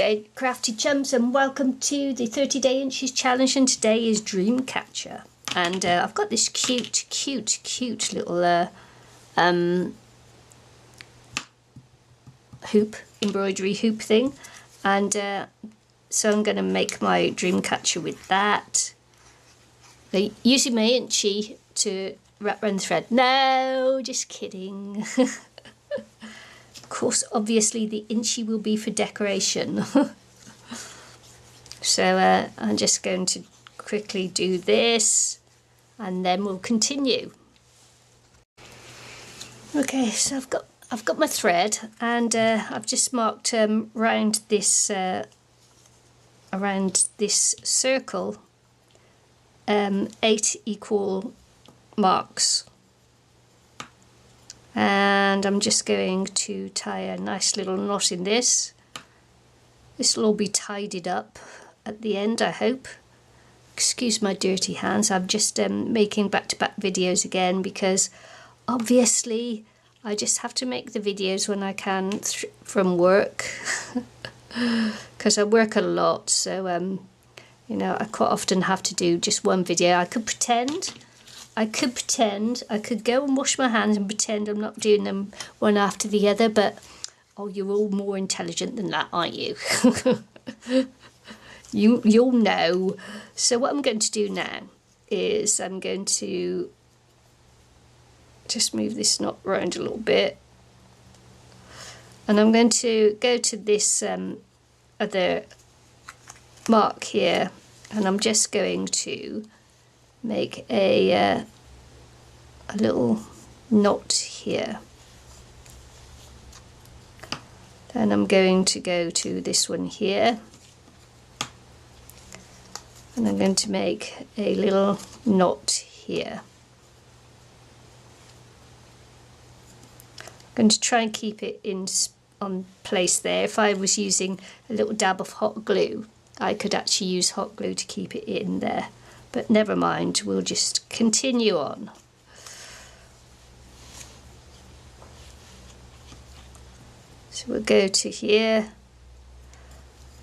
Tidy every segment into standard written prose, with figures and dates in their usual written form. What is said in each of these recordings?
G'day crafty chums, and welcome to the 30-day Inchies challenge, and today is Dream Catcher. And I've got this cute little hoop, embroidery hoop thing, and so I'm going to make my Dream Catcher with that. Using my Inchie to wrap around the thread. No, just kidding. Of course, obviously the Inchie will be for decoration. So I'm just going to quickly do this and then we'll continue. Okay, so I've got my thread, and I've just marked around this circle 8 equal marks. And I'm just going to tie a nice little knot in this. This will all be tidied up at the end, I hope. Excuse my dirty hands, I'm just making back-to-back videos again because obviously I just have to make the videos when I can from work because I work a lot, so you know, I quite often have to do just one video. I could go and wash my hands and pretend I'm not doing them one after the other, but oh, you're all more intelligent than that, aren't you? You'll know. So what I'm going to do now is I'm going to just move this knot around a little bit, and I'm going to go to this other mark here, and I'm just going to make a little knot here. Then I'm going to go to this one here, and I'm going to make a little knot here. I'm going to try and keep it on place there. If I was using a little dab of hot glue, I could actually use hot glue to keep it in there. But never mind, we'll just continue on. So we'll go to here.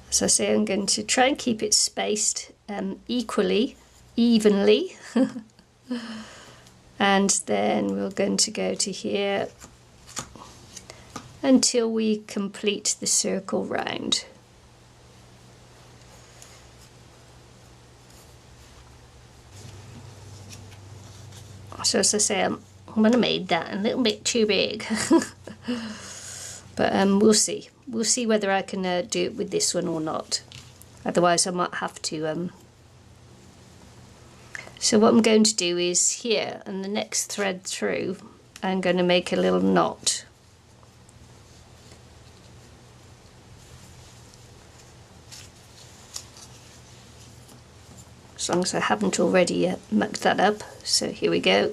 As I say, I'm going to try and keep it spaced evenly. And then we're going to go to here until we complete the circle round. So as I say, I'm going to make that a little bit too big. But we'll see. We'll see whether I can do it with this one or not. Otherwise I might have to. So what I'm going to do is here, and the next thread through, I'm going to make a little knot. As long as I haven't already mucked that up. So here we go.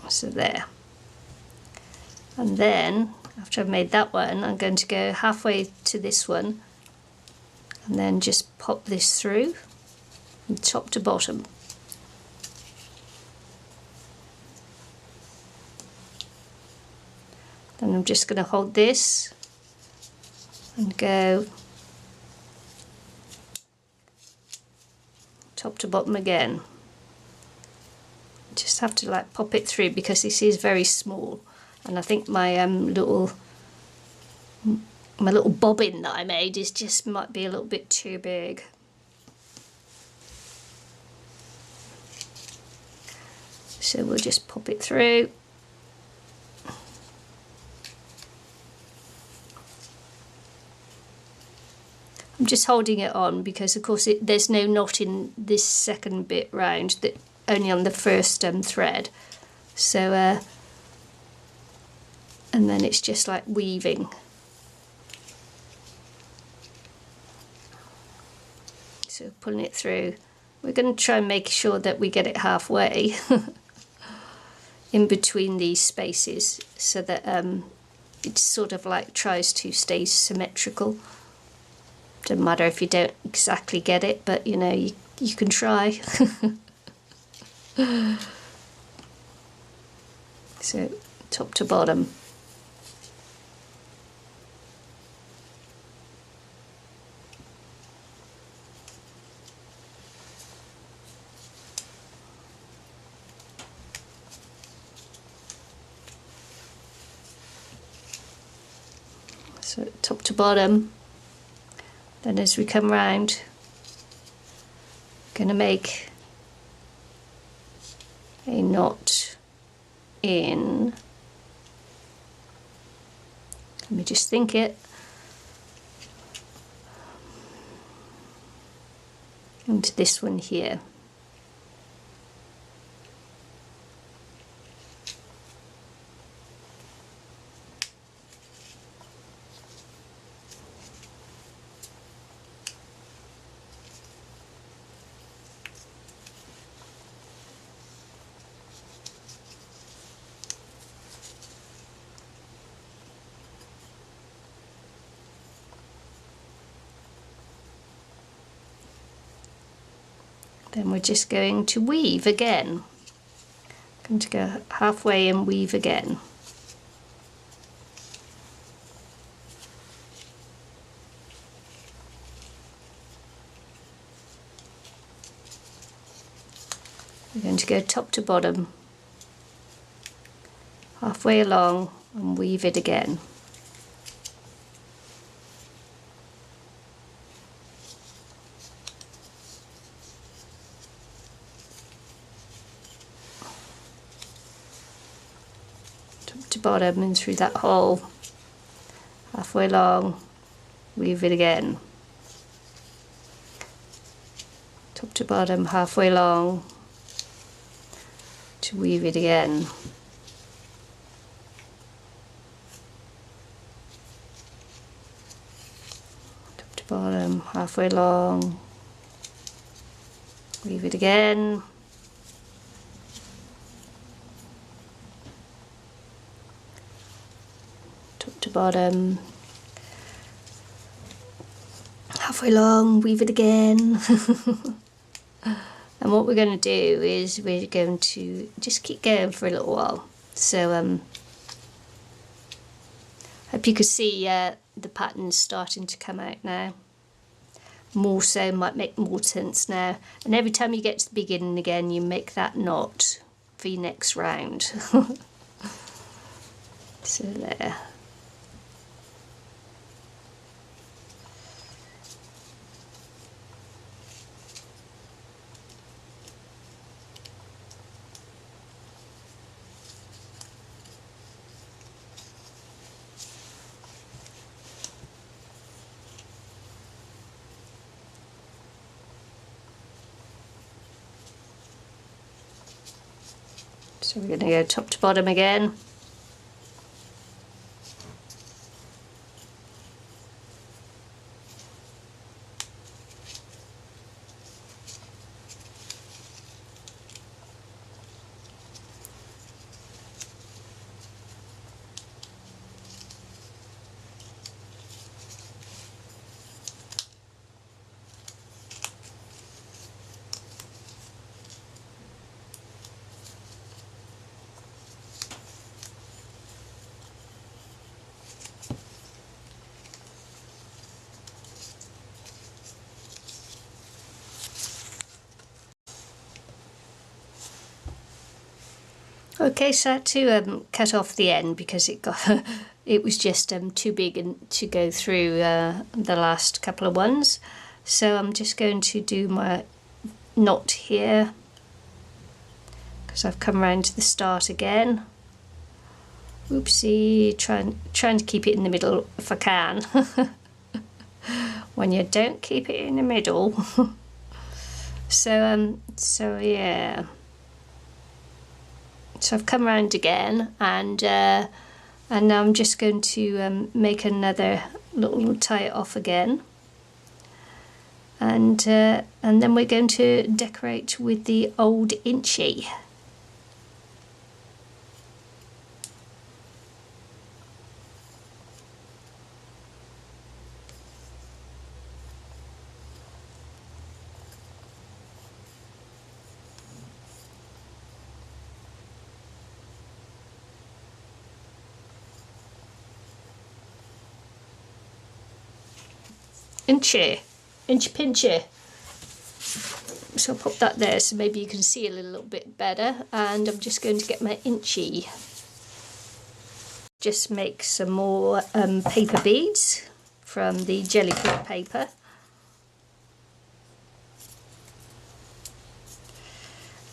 So there. And then after I've made that one, I'm going to go halfway to this one and then just pop this through from top to bottom. Then I'm just going to hold this and go top to bottom again. Just have to like pop it through because this is very small, and I think my little bobbin that I made is just might be a little bit too big. So we'll just pop it through. I'm just holding it on because of course there's no knot in this second bit round, that only on the first thread. So and then it's just like weaving. So pulling it through. We're going to try and make sure that we get it halfway in between these spaces, so that it sort of like tries to stay symmetrical. Doesn't matter if you don't exactly get it, but you know, you can try. So top to bottom. So top to bottom. Then as we come round, going to make a knot in, let me just think it, into this one here. Then we're just going to weave again. Going to go halfway and weave again. We're going to go top to bottom, halfway along, and weave it again. To bottom and through that hole, halfway along, weave it again. Top to bottom, halfway along, to weave it again. Top to bottom, halfway along, weave it again. To bottom, halfway along, weave it again. And what we're going to do is we're going to just keep going for a little while. So hope you can see the patterns starting to come out now. More so, might make more sense now. And every time you get to the beginning again, you make that knot for your next round. So there. So we're going to go top to bottom again. Okay, so I had to cut off the end because it was just too big and to go through the last couple of ones. So I'm just going to do my knot here because I've come around to the start again. Oopsie, trying to keep it in the middle if I can. When you don't keep it in the middle. So yeah. So I've come around again, and now I'm just going to make another little, tie it off again, and then we're going to decorate with the old Inchie. Inchy pinchy. So I'll pop that there so maybe you can see a little bit better. And I'm just going to get my Inchy. Just make some more paper beads from the jellyfish paper.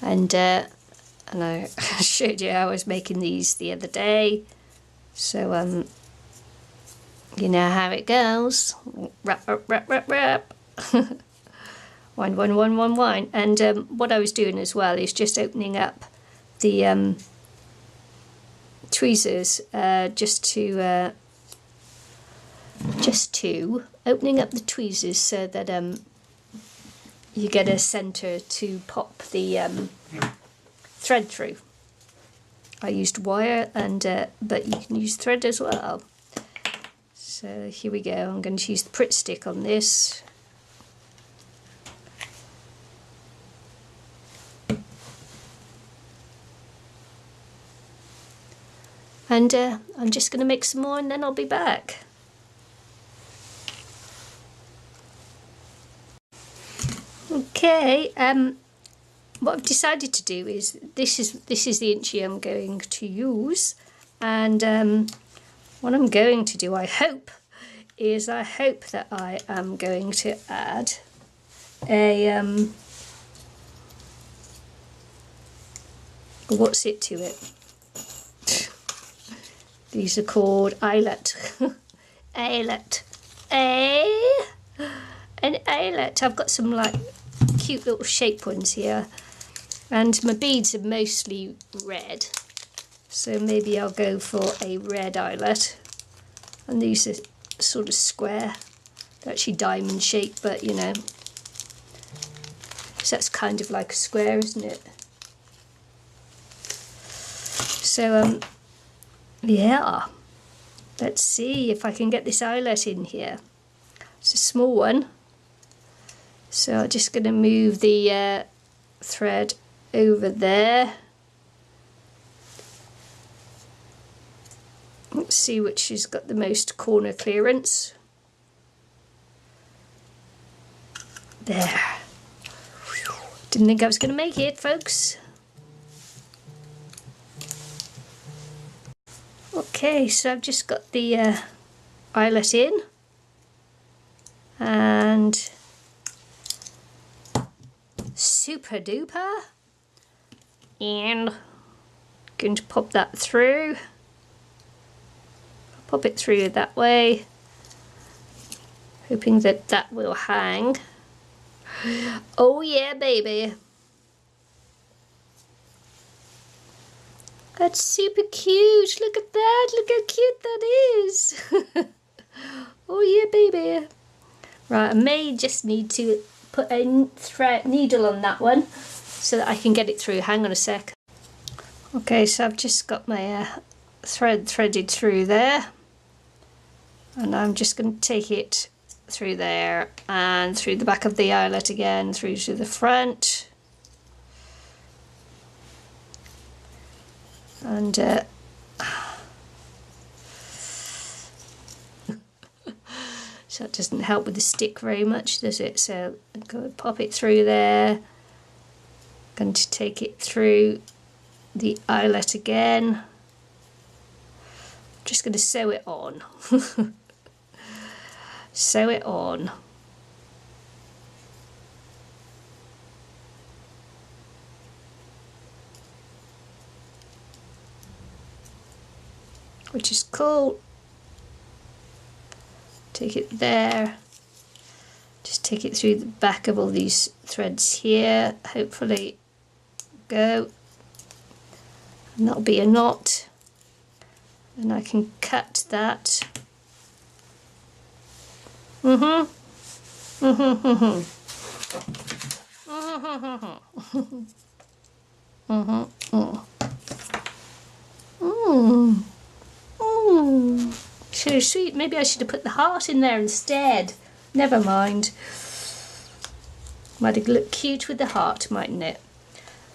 And I showed you how I was making these the other day. So you know how it goes. Wrap, wrap, wrap, wrap, wrap. Wind, wind, wind, wind, wind. And what I was doing as well is just opening up the tweezers, just to opening up the tweezers so that you get a centre to pop the thread through. I used wire, and but you can use thread as well. So here we go. I'm going to use the Pritt stick on this. And I'm just going to make some more and then I'll be back. Okay, what I've decided to do is this is the Inchy I'm going to use, and what I'm going to do, I hope that I am going to add a what's it to it? These are called eyelet. Eyelet. An eyelet. I've got some like cute little shape ones here, and my beads are mostly red, so maybe I'll go for a red eyelet. And these are sort of square. They're actually diamond shaped, but you know, so that's kind of like a square, isn't it? So yeah, let's see if I can get this eyelet in here. It's a small one, so I'm just going to move the thread over there. Let's see which has got the most corner clearance. There. Didn't think I was going to make it, folks. Okay, so I've just got the eyelet in, and super duper, and going to pop that through. Pop it through that way, hoping that that will hang. Oh yeah, baby. That's super cute. Look at that. Look how cute that is. Oh yeah, baby. Right, I may just need to put a thread needle on that one so that I can get it through. Hang on a sec. Okay, so I've just got my thread threaded through there, and I'm just going to take it through there and through the back of the eyelet again, through to the front. And so it doesn't help with the stick very much, does it? So I'm going to pop it through there. Going to take it through the eyelet again. Just going to sew it on. Sew it on. Which is cool. Take it there. Just take it through the back of all these threads here. Hopefully, go. And that'll be a knot. And I can cut that. So sweet. Maybe I should have put the heart in there instead. Never mind. Might have looked cute with the heart, mightn't it?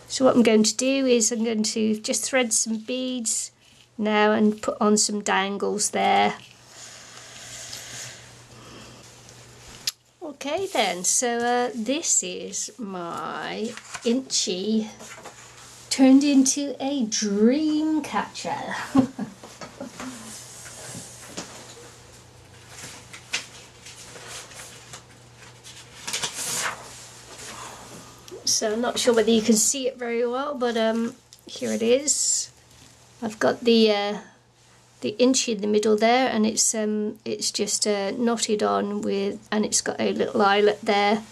So what I'm going to do is I'm going to just thread some beads now and put on some dangles there. Okay then, so this is my Inchie turned into a dream catcher. So I'm not sure whether you can see it very well, but here it is. I've got the Inchie in the middle there, and it's just knotted on with, and it's got a little eyelet there,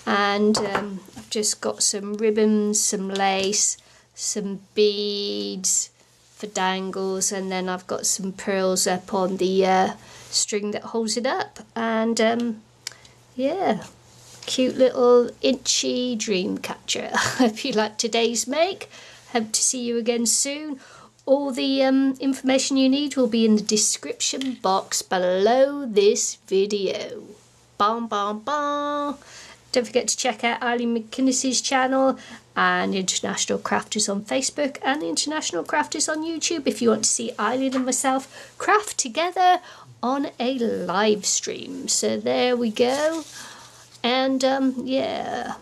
and I've just got some ribbons, some lace, some beads for dangles, and then I've got some pearls up on the string that holds it up, and yeah, cute little Inchie dream catcher. I hope you liked today's make. Hope to see you again soon. All the information you need will be in the description box below this video. Bom, bom, bom. Don't forget to check out Eileen McInnes's channel and International Crafters on Facebook and International Crafters on YouTube if you want to see Eileen and myself craft together on a live stream. So there we go. And yeah,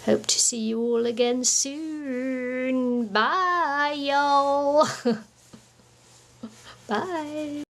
hope to see you all again soon. Bye, y'all. Bye.